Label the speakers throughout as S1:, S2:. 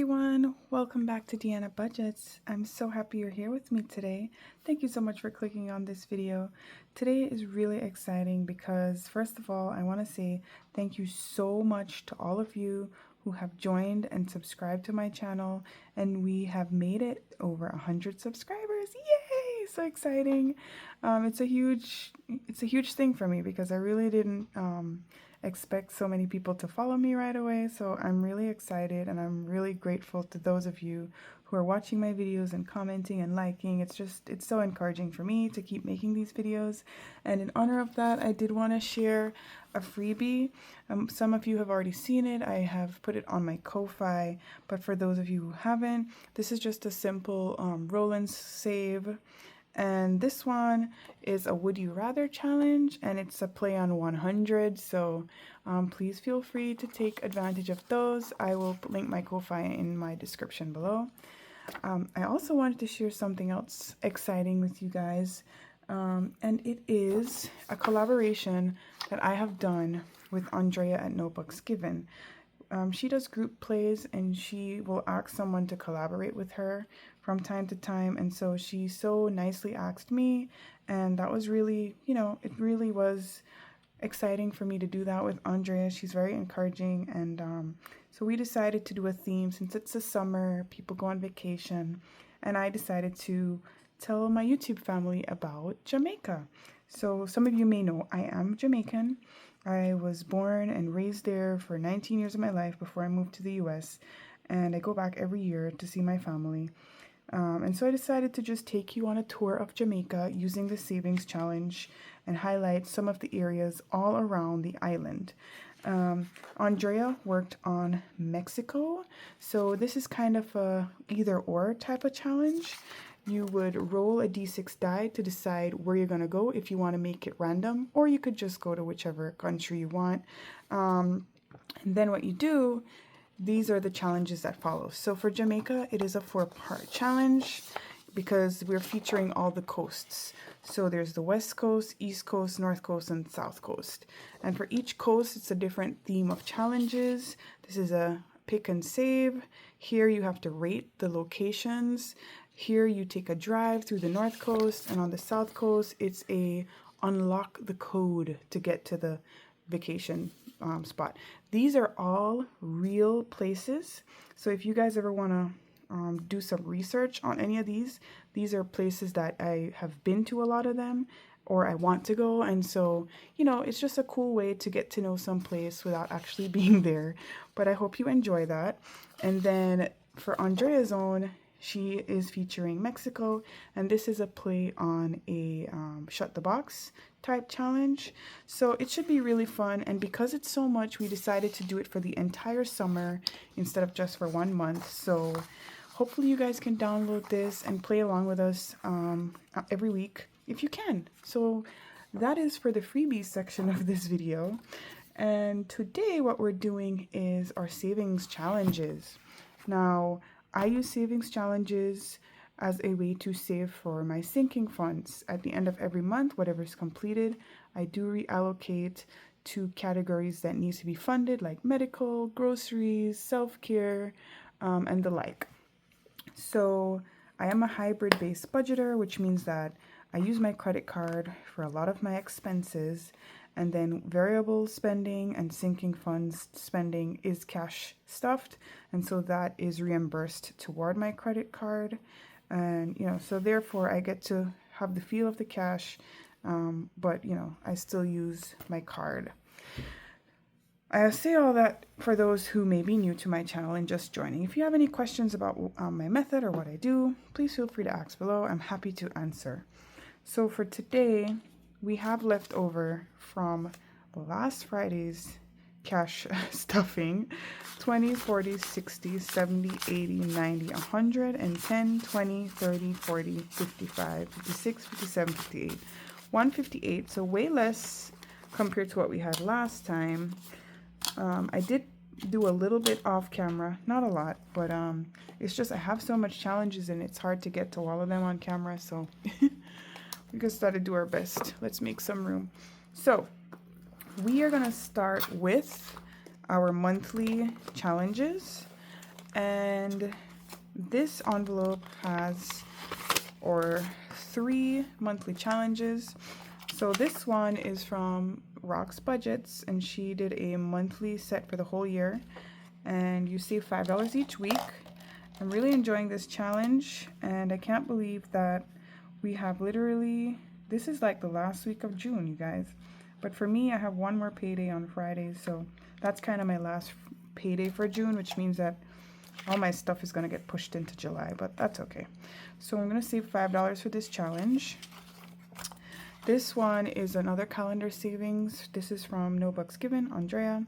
S1: everyone, welcome back to Deanna Budgets. I'm so happy you're here with me today. Thank you so much for clicking on this video. Today is really exciting because first of all, I want to say thank you so much to all of you who have joined and subscribed to my channel, and we have made it over 100 subscribers. Yay! So exciting. It's a huge thing for me because I really didn't expect so many people to follow me right away. So I'm really excited, and I'm really grateful to those of you who are watching my videos and commenting and liking. It's so encouraging for me to keep making these videos. And in honor of that, I did want to share a freebie. Some of you have already seen it. I have put it on my Ko-Fi, but for those of you who haven't, this is just a simple roll and save. And this one is a Would You Rather challenge, and it's a play on 100. So please feel free to take advantage of those. I will link my Ko-Fi in my description below. I also wanted to share something else exciting with you guys. And it is a collaboration that I have done with Andrea at Notebooks Given. She does group plays, and she will ask someone to collaborate with her from time to time. And so she so nicely asked me, and that was really, it really was exciting for me to do that with Andrea. She's very encouraging, and so we decided to do a theme since it's the summer, people go on vacation, and I decided to tell my YouTube family about Jamaica. So some of you may know I am Jamaican. I was born and raised there for 19 years of my life before I moved to the US, and I go back every year to see my family. And so I decided to just take you on a tour of Jamaica using the Savings Challenge and highlight some of the areas all around the island. Andrea worked on Mexico, so this is kind of a either or type of challenge. You would roll a d6 die to decide where you're going to go if you want to make it random, or you could just go to whichever country you want. And then what you do, these are the challenges that follow. So for Jamaica, it is a 4-part challenge because we're featuring all the coasts. So there's the West Coast, East Coast, North Coast, and South Coast. And for each coast, it's a different theme of challenges. This is a pick and save. Here you have to rate the locations. Here you take a drive through the North Coast, and on the South Coast, it's a unlock the code to get to the vacation spot. These are all real places. So if you guys ever want to do some research on any of these are places that I have been to, a lot of them, or I want to go. And so, it's just a cool way to get to know some place without actually being there. But I hope you enjoy that. And then for Andrea's own, she is featuring Mexico, and this is a play on a shut the box type challenge. So it should be really fun, and because it's so much, we decided to do it for the entire summer instead of just for 1 month. So hopefully you guys can download this and play along with us every week if you can. So that is for the freebies section of this video. And today what we're doing is our savings challenges. Now, I use savings challenges as a way to save for my sinking funds. At the end of every month, whatever is completed, I do reallocate to categories that need to be funded, like medical, groceries, self-care, and the like. So I am a hybrid-based budgeter, which means that I use my credit card for a lot of my expenses, and then variable spending and sinking funds spending is cash stuffed, and so that is reimbursed toward my credit card. And so therefore I get to have the feel of the cash, but I still use my card. I say all that for those who may be new to my channel and just joining. If you have any questions about my method or what I do, please feel free to ask below. I'm happy to answer. So for today, we have left over from last Friday's cash stuffing: 20, 40, 60, 70, 80, 90, 100, and 10, 20, 30, 40, 55, 56, 57, 58, 158. So way less compared to what we had last time. I did do a little bit off camera, not a lot, but it's just I have so much challenges and it's hard to get to all of them on camera, so we just got to do our best. Let's make some room. So we are going to start with our monthly challenges, And this envelope has 3 monthly challenges. So this one is from Rock's Budgets, and she did a monthly set for the whole year, and you save $5 each week. I'm really enjoying this challenge, and I can't believe that we have literally, this is like the last week of June, you guys. But for me, I have one more payday on Friday, so that's kind of my last payday for June, which means that all my stuff is going to get pushed into July, but that's okay. So I'm going to save $5 for this challenge. This one is another calendar savings. This is from No Bucks Given, Andrea.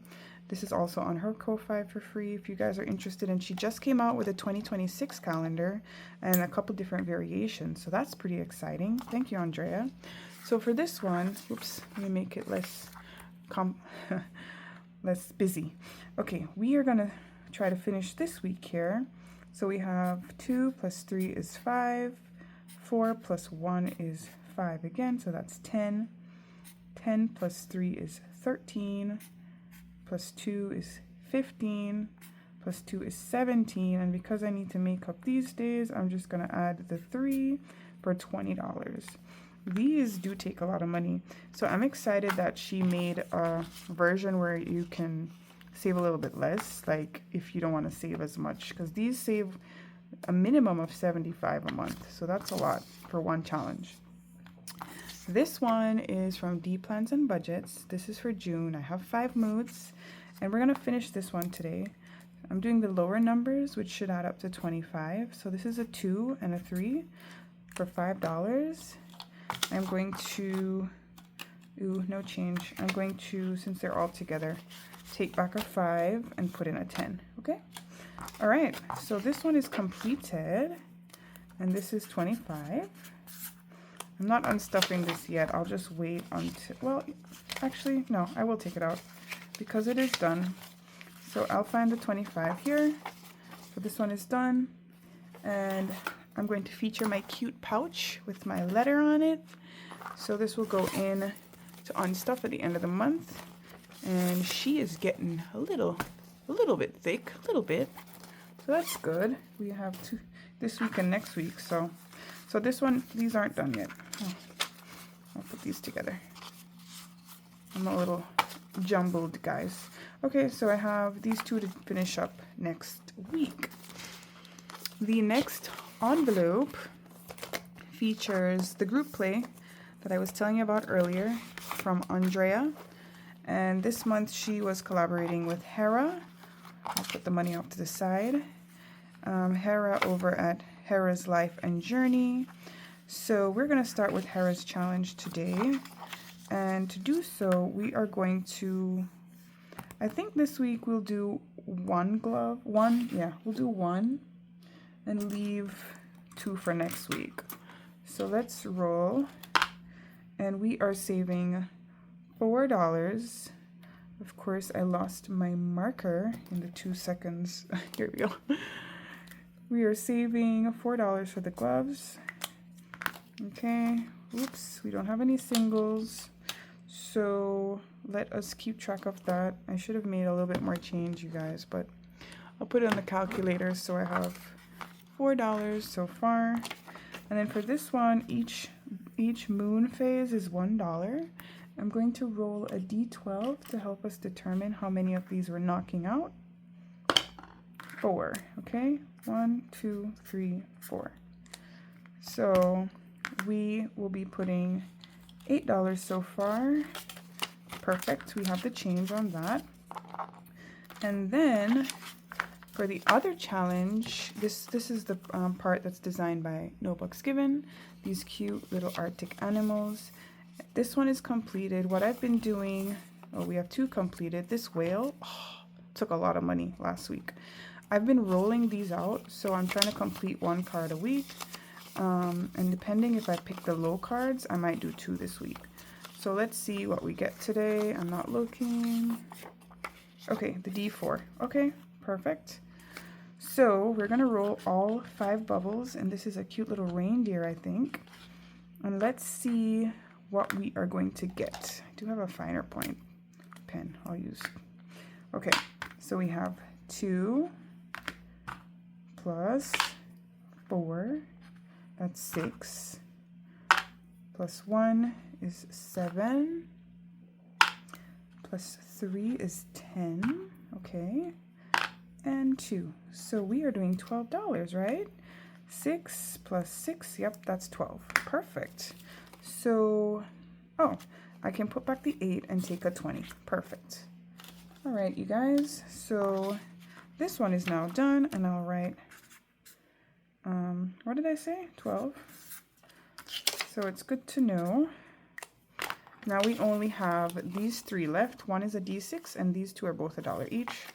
S1: This is also on her Ko-Fi for free if you guys are interested. And she just came out with a 2026 calendar and a couple different variations. So that's pretty exciting. Thank you, Andrea. So for this one, oops, let me make it less less busy. Okay, we are going to try to finish this week here. So we have 2 plus 3 is 5. 4 plus 1 is 5 again, so that's 10. 10 plus 3 is 13. Plus 2 is 15. Plus 2 is 17. And because I need to make up these days, I'm just going to add the 3 for $20. These do take a lot of money. So I'm excited that she made a version where you can save a little bit less, like if you don't want to save as much, because these save a minimum of $75 a month. So that's a lot for one challenge. This one is from D Plans and Budgets. This is for June. I have 5 moods, and we're going to finish this one today. I'm doing the lower numbers, which should add up to 25. So this is a 2 and a 3 for $5. I'm going to, no change. I'm going to, since they're all together, take back a 5 and put in a 10. Okay? All right. So this one is completed, and this is 25. I'm not unstuffing this yet. I'll just wait until, well, actually, no, I will take it out because it is done. So I'll find the 25 here. So this one is done. And I'm going to feature my cute pouch with my letter on it. So this will go in to unstuff at the end of the month. And she is getting a little bit thick, a little bit. So that's good. We have 2 this week and next week. So this one, these aren't done yet. Oh, I'll put these together. I'm a little jumbled, guys. Okay, so I have these 2 to finish up next week. The next envelope features the group play that I was telling you about earlier from Andrea. And this month she was collaborating with Hera. I'll put the money off to the side. Hera over at Hera's Life and Journey. So we're going to start with Hera's challenge today. And to do so, we are going to, I think this week we'll do 1 glove. We'll do 1 and leave 2 for next week. So let's roll. And we are saving $4. Of course, I lost my marker in the 2 seconds. Here we go. We are saving $4 for the gloves. Okay. Oops, we don't have any singles. So let us keep track of that. I should have made a little bit more change, you guys, but I'll put it on the calculator. So I have $4 so far. And then for this one, each moon phase is $1. I'm going to roll a d12 to help us determine how many of these we're knocking out. 4, okay? 1, 2, 3, 4. So we will be putting $8 so far. Perfect. We have the change on that. And then for the other challenge, this is the part that's designed by No Bucks Given. These cute little Arctic animals. This one is completed. What I've been doing, we have 2 completed. This whale took a lot of money last week. I've been rolling these out, so I'm trying to complete 1 card a week. And depending if I pick the low cards, I might do 2 this week. So let's see what we get today. I'm not looking. Okay, the D4. Okay, perfect. So we're going to roll all 5 bubbles, and this is a cute little reindeer, I think. And let's see what we are going to get. I do have a finer point pen I'll use. Okay, so we have 2, plus 4, that's 6, plus 1 is 7, plus 3 is 10, okay, and 2. So we are doing $12, right? 6 plus 6, yep, that's 12. Perfect. So, oh, I can put back the 8 and take a 20. Perfect. All right, you guys, so this one is now done, and I'll write, what did I say? 12. So it's good to know. Now we only have these 3 left. One is a D6, and these 2 are both $1 each.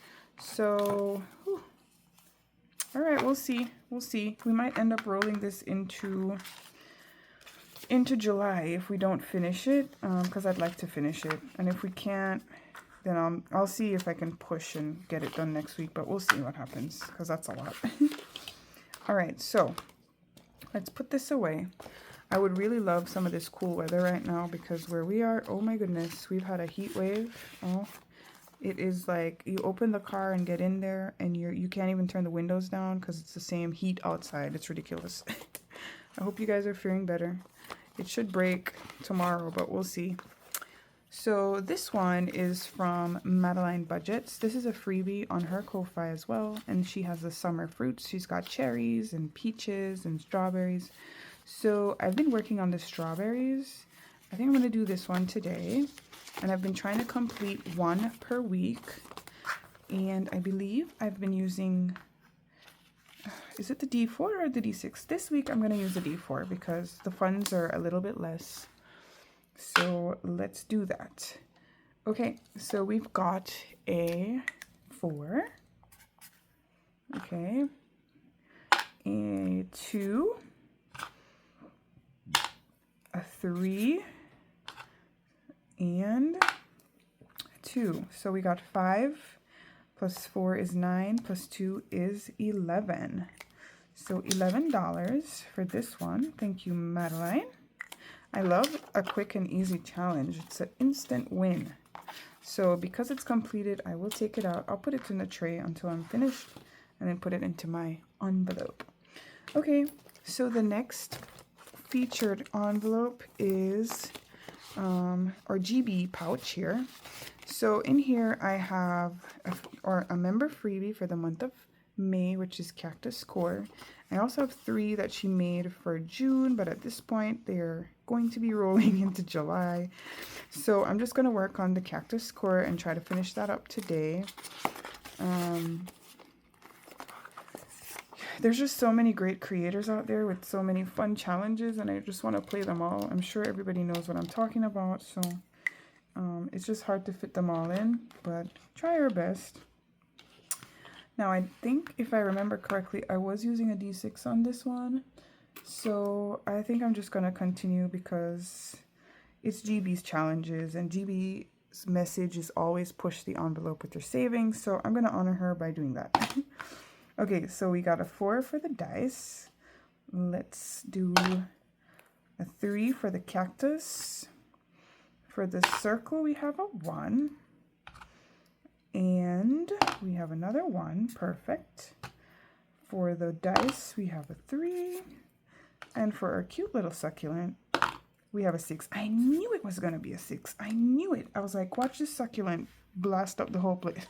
S1: So, whew. All right, we'll see. We'll see. We might end up rolling this into July if we don't finish it, because I'd like to finish it. And if we can't, then I'll see if I can push and get it done next week, but we'll see what happens, because that's a lot. All right, so let's put this away. I would really love some of this cool weather right now, because where we are, oh my goodness, we've had a heat wave. Oh, it is like you open the car and get in there and you can't even turn the windows down because it's the same heat outside. It's ridiculous. I hope you guys are feeling better. It should break tomorrow, but we'll see. So this one is from Madeline Budgets. This is a freebie on her Ko-Fi as well, and she has the summer fruits. She's got cherries and peaches and strawberries. So I've been working on the strawberries. I think I'm going to do this one today, and I've been trying to complete one per week, and I believe I've been using, is it the D4 or the D6? This week I'm going to use the D4 because the funds are a little bit less. So let's do that. Okay, so we've got a 4, okay, a 2, a 3, and a 2. So we got 5 plus 4 is 9 plus 2 is 11. So $11 for this one. Thank you, Madeline. I love a quick and easy challenge. It's an instant win. So because it's completed, I will take it out. I'll put it in the tray until I'm finished and then put it into my envelope. Okay, so the next featured envelope is our GB pouch here. So in here I have a member freebie for the month of May, which is Cactus Core. I also have 3 that she made for June, but at this point they're going to be rolling into July. So I'm just going to work on the Cactus Core and try to finish that up today. There's just so many great creators out there with so many fun challenges, and I just want to play them all. I'm sure everybody knows what I'm talking about, so it's just hard to fit them all in, but try our best. Now, I think if I remember correctly, I was using a D6 on this one, so I think I'm just going to continue because it's GB's challenges, and GB's message is always push the envelope with your savings, so I'm going to honor her by doing that. Okay, so we got a 4 for the dice. Let's do a 3 for the cactus. For the circle, we have a 1. And we have another 1. Perfect. For the dice, we have a 3. And for our cute little succulent, we have a 6. I knew it was going to be a 6. I knew it. I was like, watch this succulent blast up the whole place.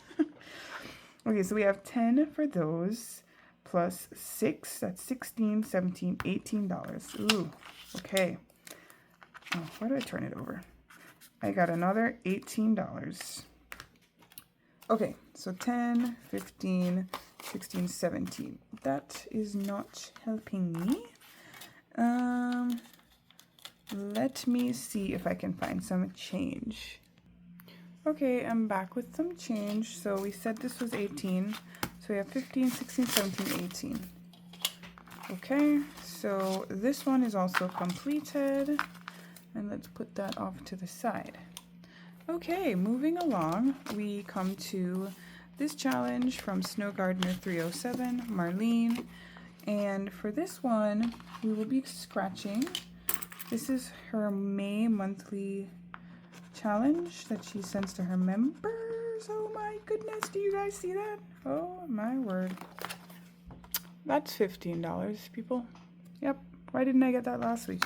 S1: Okay, so we have 10 for those, plus 6, that's 16, 17, $18. Ooh, okay. Oh, why do I turn it over? I got another $18. Okay, so 10, 15, 16, 17. That is not helping me. Let me see if I can find some change. Okay, I'm back with some change. So we said this was 18. So we have 15, 16, 17, 18. Okay, so this one is also completed. And let's put that off to the side. Okay, moving along, we come to this challenge from Snow Gardener 307, Marlene. And for this one, we will be scratching. This is her May monthly challenge that she sends to her members. Oh my goodness, do you guys see that? Oh my word. That's $15, people. Yep. Why didn't I get that last week?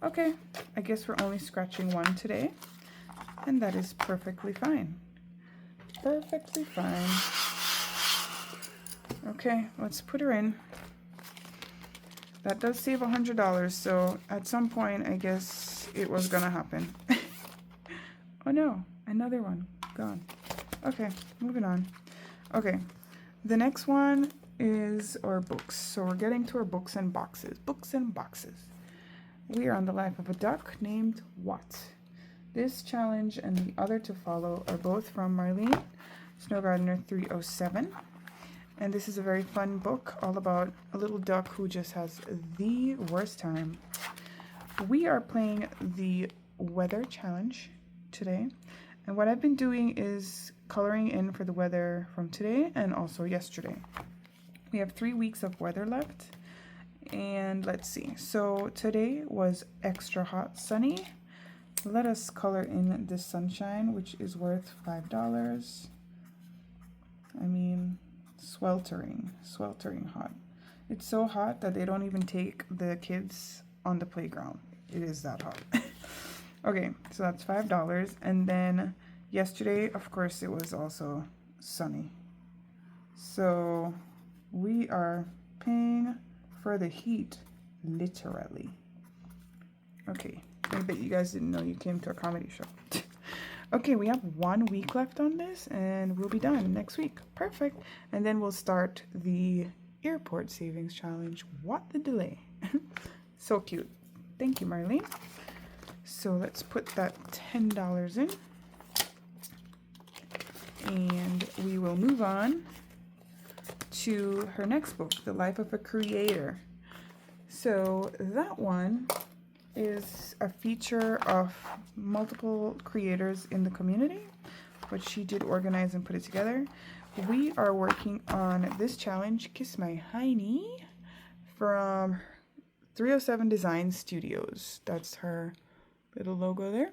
S1: Okay, I guess we're only scratching one today, and that is perfectly fine. Perfectly fine. Okay, let's put her in. That does save $100, so at some point, I guess it was gonna happen. Oh no, another one, gone. Okay, moving on. Okay, the next one is our books. So we're getting to our books and boxes. Books and boxes. We are on the life of a duck named What. This challenge and the other to follow are both from Marlene, Snow Gardener 307. And this is a very fun book all about a little duck who just has the worst time. We are playing the weather challenge today. And what I've been doing is coloring in for the weather from today and also yesterday. We have 3 weeks of weather left. And let's see. So today was extra hot sunny. Let us color in this sunshine, which is worth $5. I mean, sweltering hot. It's so hot that they don't even take the kids on the playground. It is that hot. Okay, so that's $5. And then yesterday, of course, it was also sunny. So we are paying for the heat, literally. Okay, I bet you guys didn't know you came to a comedy show. Okay, we have 1 week left on this and we'll be done next week. Perfect. And then we'll start the airport savings challenge. What the delay? So cute. Thank you, Marlene. So let's put that $10 in. And we will move on to her next book, The Life of a Creator. So that one is a feature of multiple creators in the community, but she did organize and put it together. We are working on this challenge, Kiss My Hiney, from 307 Design Studios. That's her little logo there.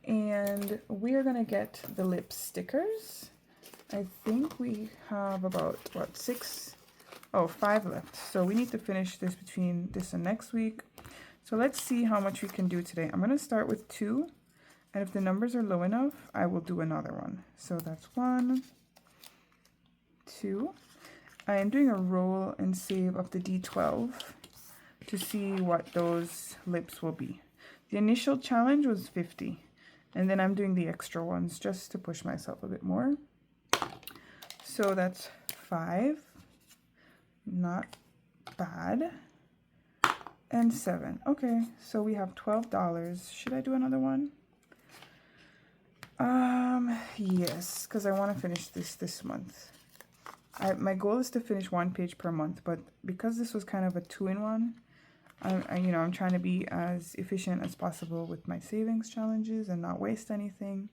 S1: And we are gonna get the lip stickers. I think we have about, what, 5 left. So we need to finish this between this and next week. So let's see how much we can do today. I'm going to start with 2. And if the numbers are low enough, I will do another one. So that's 1, 2. I am doing a roll and save of the D12 to see what those lips will be. The initial challenge was 50. And then I'm doing the extra ones just to push myself a bit more. So that's 5, not bad, and 7. Okay, so we have $12. Should I do another one? Yes, because I want to finish this month. My goal is to finish 1 page per month, but because this was kind of a 2-in-1, I'm trying to be as efficient as possible with my savings challenges and not waste anything.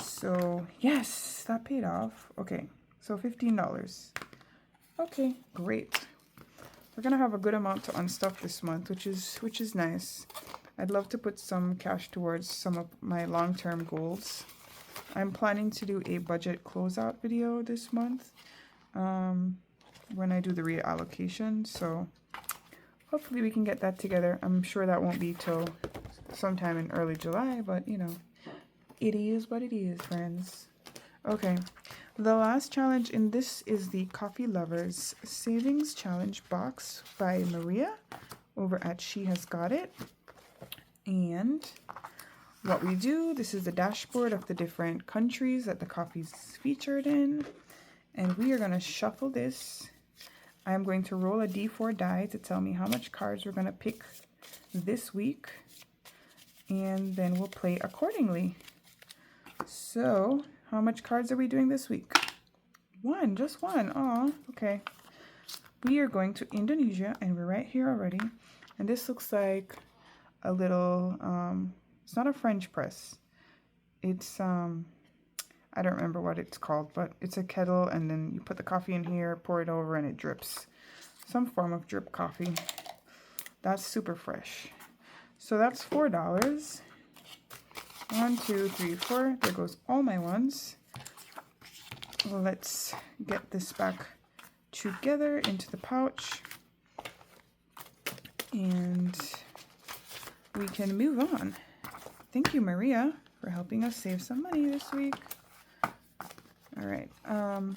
S1: So yes, that paid off. Okay, so $15. Okay, great. We're gonna have a good amount to unstuff this month, which is nice. I'd love to put some cash towards some of my long-term goals. I'm planning to do a budget closeout video this month when I do the reallocation. So hopefully we can get that together. I'm sure that won't be till sometime in early July, but you know, it is what it is, friends. Okay, the last challenge in this is the Coffee Lovers Savings Challenge box by Maria over at She Has Got It. And what we do, this is the dashboard of the different countries that the coffee's featured in. And we are going to shuffle this. I'm going to roll a D4 die to tell me how much cards we're going to pick this week. And then we'll play accordingly. So, how much cards are we doing this week? 1, just 1. Oh, okay. We are going to Indonesia, and we're right here already. And this looks like a little, it's not a French press. It's, I don't remember what it's called, but it's a kettle, and then you put the coffee in here, pour it over, and it drips. Some form of drip coffee. That's super fresh. So that's $4. 1, 2, 3, 4. There goes all my ones. Let's get this back together into the pouch. And we can move on. Thank you, Maria, for helping us save some money this week. All right. Oh,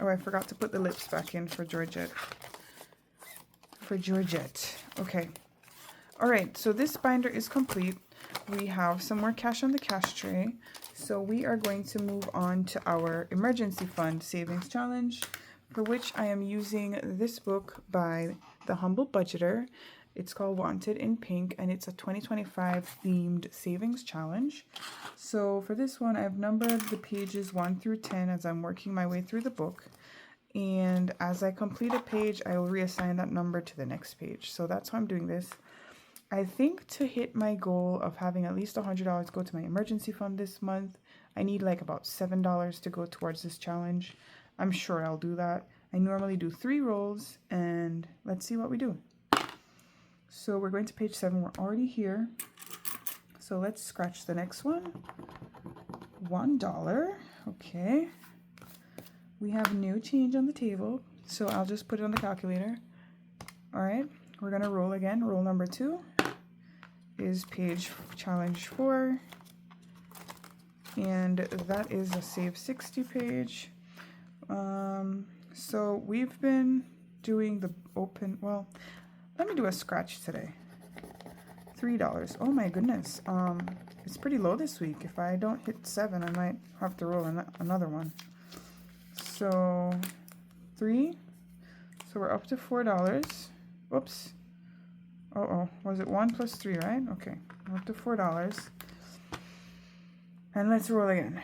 S1: I forgot to put the lips back in for Georgette. Okay. All right, so this binder is complete. We have some more cash on the cash tray. So we are going to move on to our emergency fund savings challenge, for which I am using this book by The Humble Budgeter. It's called Wanted in Pink, and it's a 2025 themed savings challenge. So for this one, I've numbered the pages 1 through 10 as I'm working my way through the book. And as I complete a page, I will reassign that number to the next page. So that's how I'm doing this. I think to hit my goal of having at least $100 go to my emergency fund this month, I need like about $7 to go towards this challenge. I'm sure I'll do that. I normally do 3 rolls, and let's see what we do. So we're going to page 7. We're already here. So let's scratch the next one. $1. Okay. We have no change on the table, so I'll just put it on the calculator. All right. We're going to roll again. Roll number 2 is page challenge 4. And that is a save 60 page. So we've been doing the open, well, let me do a scratch today. $3. Oh my goodness. It's pretty low this week. If I don't hit 7, I might have to roll another one. So 3. So we're up to $4. Whoops. Uh-oh. Was it 1 plus 3, right? Okay. We're up to $4. And let's roll again.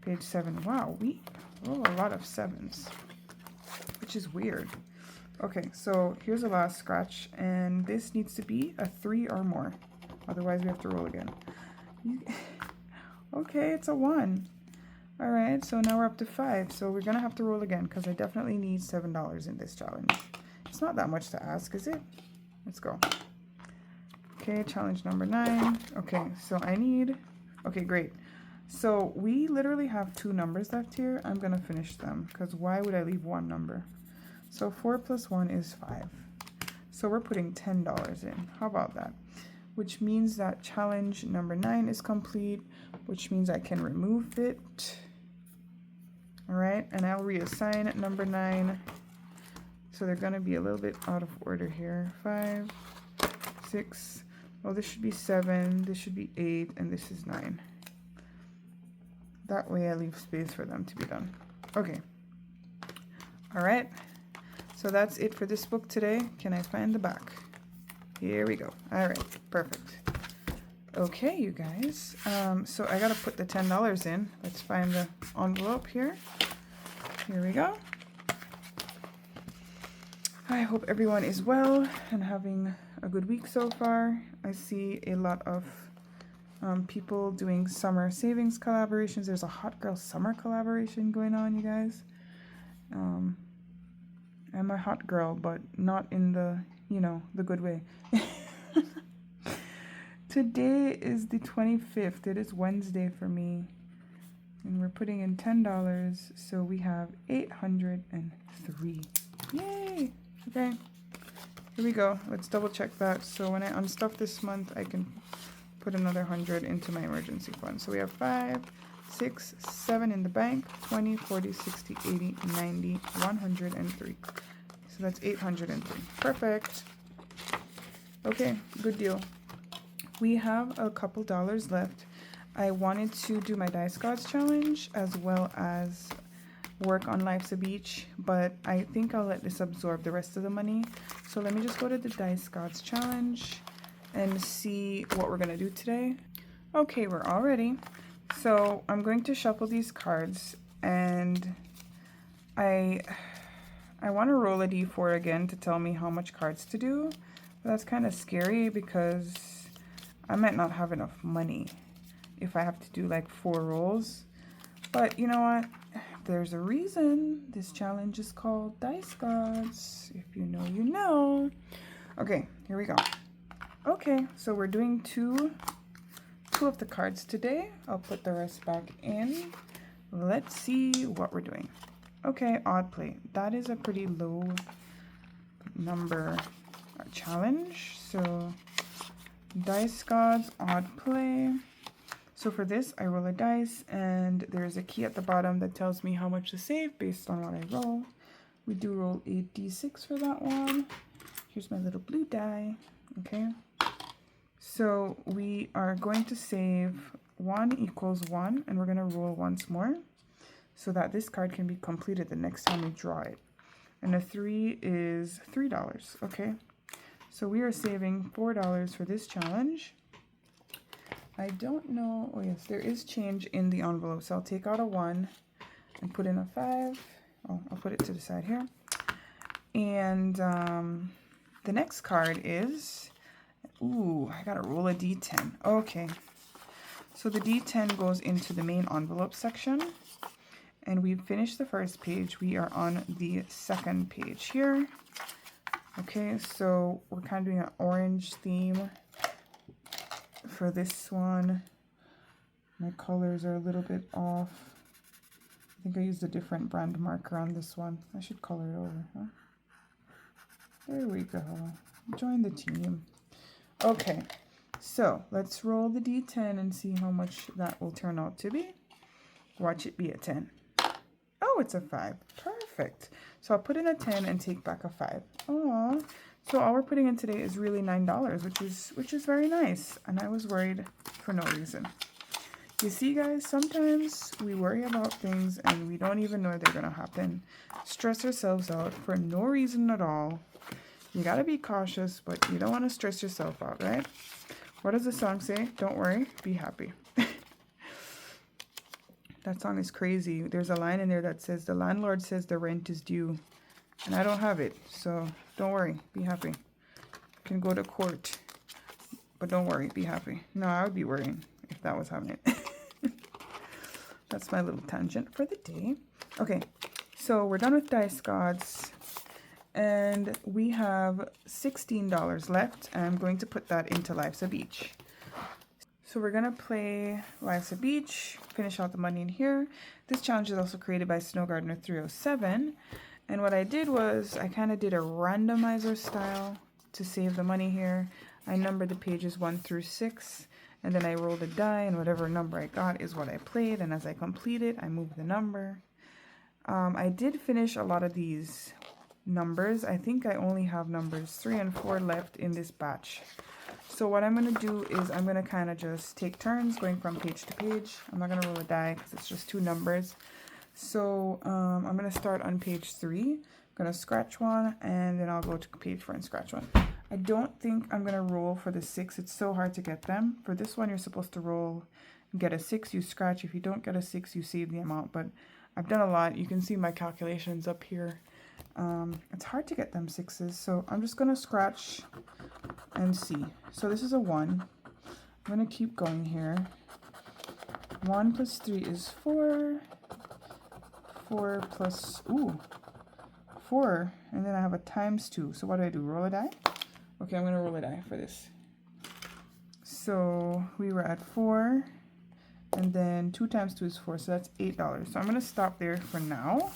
S1: Page 7. Wow, we roll a lot of 7s, which is weird. Okay, so here's the last scratch, and this needs to be a 3 or more. Otherwise, we have to roll again. Okay, it's a 1. All right, so now we're up to 5. So we're going to have to roll again because I definitely need $7 in this challenge. It's not that much to ask, is it? Let's go. Okay, challenge number 9. Okay, so I need... Okay, great. So we literally have 2 numbers left here. I'm going to finish them because why would I leave 1 number? So 4 plus 1 is 5. So we're putting $10 in. How about that? Which means that challenge number 9 is complete, which means I can remove it. All right, and I'll reassign number 9. So they're going to be a little bit out of order here. 5, 6. Well, this should be 7. This should be 8, and this is 9. That way I leave space for them to be done. Okay. All right. So that's it for this book today. Can I find the back? Here we go. All right, perfect. Okay, you guys. So I gotta put the $10 in. Let's find the envelope here. Here we go. I hope everyone is well and having a good week so far. I see a lot of people doing summer savings collaborations. There's a Hot Girl Summer collaboration going on, you guys. I'm a hot girl, but not in the, you know, the good way. Today is the 25th. It is Wednesday for me. And we're putting in $10. So we have 803. Yay! Okay. Here we go. Let's double check that. So when I unstuff this month, I can put another 100 into my emergency fund. So we have 5, 6, 7 in the bank, 20, 40, 60, 80, 90, 103. So that's 803. Perfect. Okay, good deal. We have a couple dollars left. I wanted to do my Dice Gods challenge as well as work on Life's a Beach, but I think I'll let this absorb the rest of the money. So let me just go to the Dice Gods challenge and see what we're gonna do today. Okay, we're all ready. So I'm going to shuffle these cards, and I want to roll a d4 again to tell me how much cards to do. But that's kind of scary because I might not have enough money if I have to do like 4 rolls. But you know what? There's a reason this challenge is called Dice Gods. If you know, you know. Okay, here we go. Okay, so we're doing two of the cards today. I'll put the rest back in. Let's see what we're doing. Okay, odd play. That is a pretty low number challenge. So dice gods, odd play. So for this, I roll a dice, and there's a key at the bottom that tells me how much to save based on what I roll. We do roll a d6 for that one. Here's my little blue die. Okay. So we are going to save 1 equals 1, and we're going to roll once more so that this card can be completed the next time we draw it. And a 3 is $3. Okay. So we are saving $4 for this challenge. I don't know. Oh, yes, there is change in the envelope. So I'll take out a 1 and put in a 5. Oh, I'll put it to the side here. And the next card is, ooh, I got to roll a d10. Okay. So the d10 goes into the main envelope section. And we've finished the first page. We are on the second page here. Okay, so we're kind of doing an orange theme for this one. My colors are a little bit off. I think I used a different brand marker on this one. I should color it over, huh? There we go. Join the team. Okay, so let's roll the d10 and see how much that will turn out to be. Watch it be a 10. Oh, it's a 5. Perfect. So I'll put in a 10 and take back a 5. Aww. So all we're putting in today is really $9, which is very nice. And I was worried for no reason. You see, guys, sometimes we worry about things and we don't even know they're going to happen. Stress ourselves out for no reason at all. You got to be cautious, but you don't want to stress yourself out, right? What does the song say? Don't worry, be happy. That song is crazy. There's a line in there that says, the landlord says the rent is due. And I don't have it, so don't worry, be happy. You can go to court, but don't worry, be happy. No, I would be worrying if that was happening. That's my little tangent for the day. Okay, so we're done with Dice Gods, and we have $16 left, and I'm going to put that into Life's a Beach. So we're going to play Life's a Beach, finish out the money in here. This challenge is also created by Snow Gardener 307. And what I did was I kind of did a randomizer style to save the money here. I numbered the pages 1 through 6, and then I rolled a die, and whatever number I got is what I played. And as I complete it, I move the number. I did finish a lot of these numbers. I think I only have numbers 3 and 4 left in this batch. So what I'm going to do is I'm going to kind of just take turns going from page to page. I'm not going to roll a die because it's just 2 numbers. So I'm going to start on page 3. I'm going to scratch one, and then I'll go to page 4 and scratch one. I don't think I'm going to roll for the 6. It's so hard to get them. For this one, you're supposed to roll and get a 6. You scratch. If you don't get a 6, you save the amount. But I've done a lot. You can see my calculations up here. It's hard to get them 6s. So I'm just going to scratch and see. So this is a 1. I'm going to keep going here. 1 plus 3 is 4. 4 plus, 4, and then I have a times 2. So what do? Roll a die? Okay, I'm going to roll a die for this. So we were at 4, and then 2 times 2 is 4, so that's $8. So I'm going to stop there for now.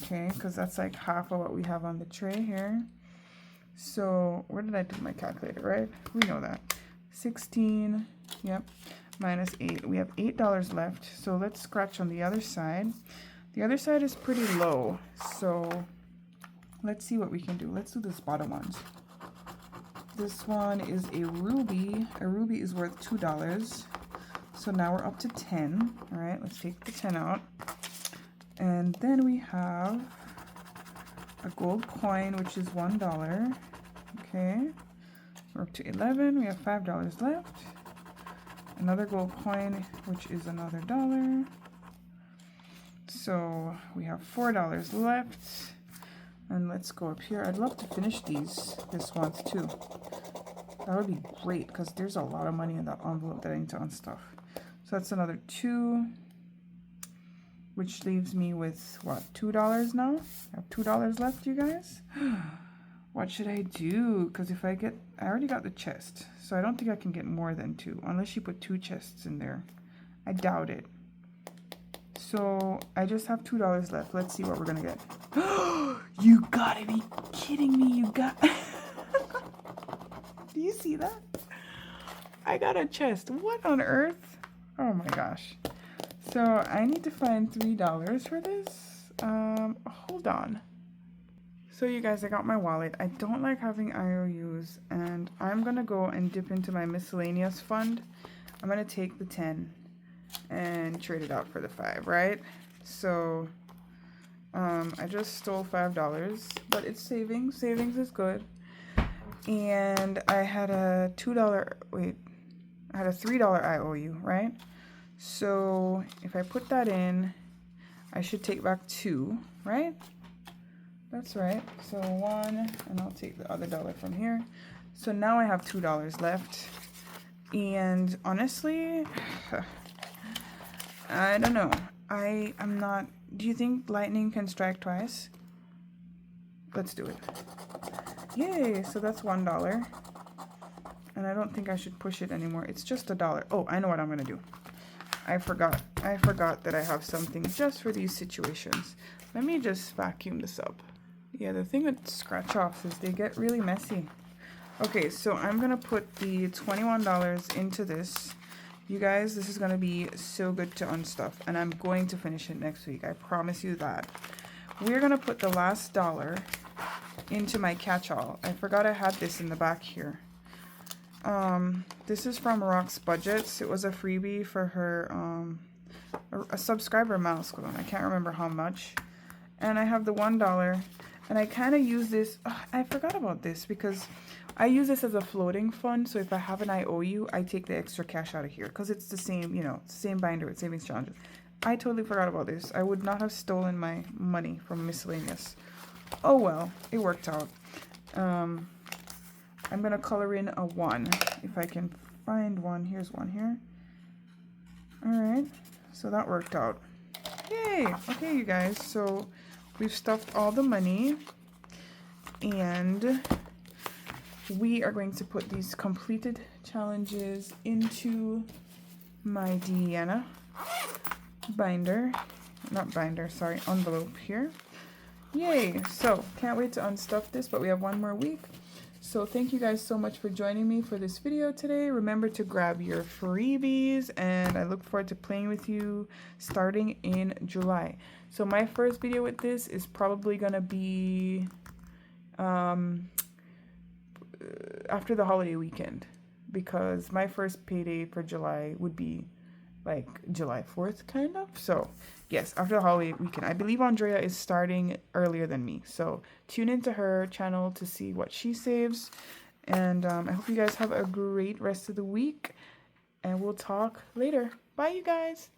S1: Okay, because that's like half of what we have on the tray here. So where did I do my calculator, right? We know that. 16, yep. Minus 8. We have $8 left. So let's scratch on the other side. The other side is pretty low. So let's see what we can do. Let's do this bottom ones. This one is a ruby. A ruby is worth $2. So now we're up to 10. All right, let's take the 10 out. And then we have a gold coin, which is $1. Okay. We're up to 11. We have $5 left. Another gold coin, which is another $1. So we have $4 left. And let's go up here. I'd love to finish this once too. That would be great because there's a lot of money in that envelope that I need to unstuff. So that's another 2, which leaves me with what, $2 now? I have $2 left, you guys. What should I do? Because if I already got the chest, so I don't think I can get more than 2, unless you put 2 chests in there. I doubt it. So I just have $2 left. Let's see what we're gonna get. You gotta be kidding me. You got... Do you see that? I got a chest. What on earth? Oh my gosh. So I need to find $3 for this. Hold on. So you guys, I got my wallet. I don't like having IOUs, and I'm gonna go and dip into my miscellaneous fund. I'm gonna take the 10 and trade it out for the 5, right? So I just stole $5, but it's savings. Savings is good. And I had a I had a $3 IOU, right? So if I put that in, I should take back 2, right? That's right. So 1, and I'll take the other dollar from here. So now I have $2 left. And honestly, I don't know. I'm not... Do you think lightning can strike twice? Let's do it. Yay! So that's $1. And I don't think I should push it anymore. It's just $1. Oh, I know what I'm gonna do. I forgot that I have something just for these situations. Let me just vacuum this up. Yeah, the thing with scratch offs is they get really messy. Okay, so I'm gonna put the $21 into this. You guys, this is gonna be so good to unstuff, and I'm going to finish it next week. I promise you that. We're gonna put the last $1 into my catch-all. I forgot I had this in the back here. This is from Rock's Budgets. It was a freebie for her, a subscriber milestone. I can't remember how much. And I have the $1, and I kind of use this. I forgot about this because I use this as a floating fund. So if I have an IOU, I take the extra cash out of here because it's the same, you know, same binder with savings challenges. I totally forgot about this. I would not have stolen my money from miscellaneous. Oh well, it worked out. I'm gonna color in a 1 if I can find one. Here's one here. All right, so that worked out. Yay! Okay, you guys, so we've stuffed all the money, and we are going to put these completed challenges into my Deanna binder, not binder, sorry, envelope here. Yay! So can't wait to unstuff this, but we have 1 more week. So thank you guys so much for joining me for this video today. Remember to grab your freebies, and I look forward to playing with you starting in July. So my first video with this is probably gonna be after the holiday weekend, because my first payday for July would be like July 4th kind of. So yes, after the holiday weekend. I believe Andrea is starting earlier than me, so tune into her channel to see what she saves. And I hope you guys have a great rest of the week, and we'll talk later. Bye, you guys.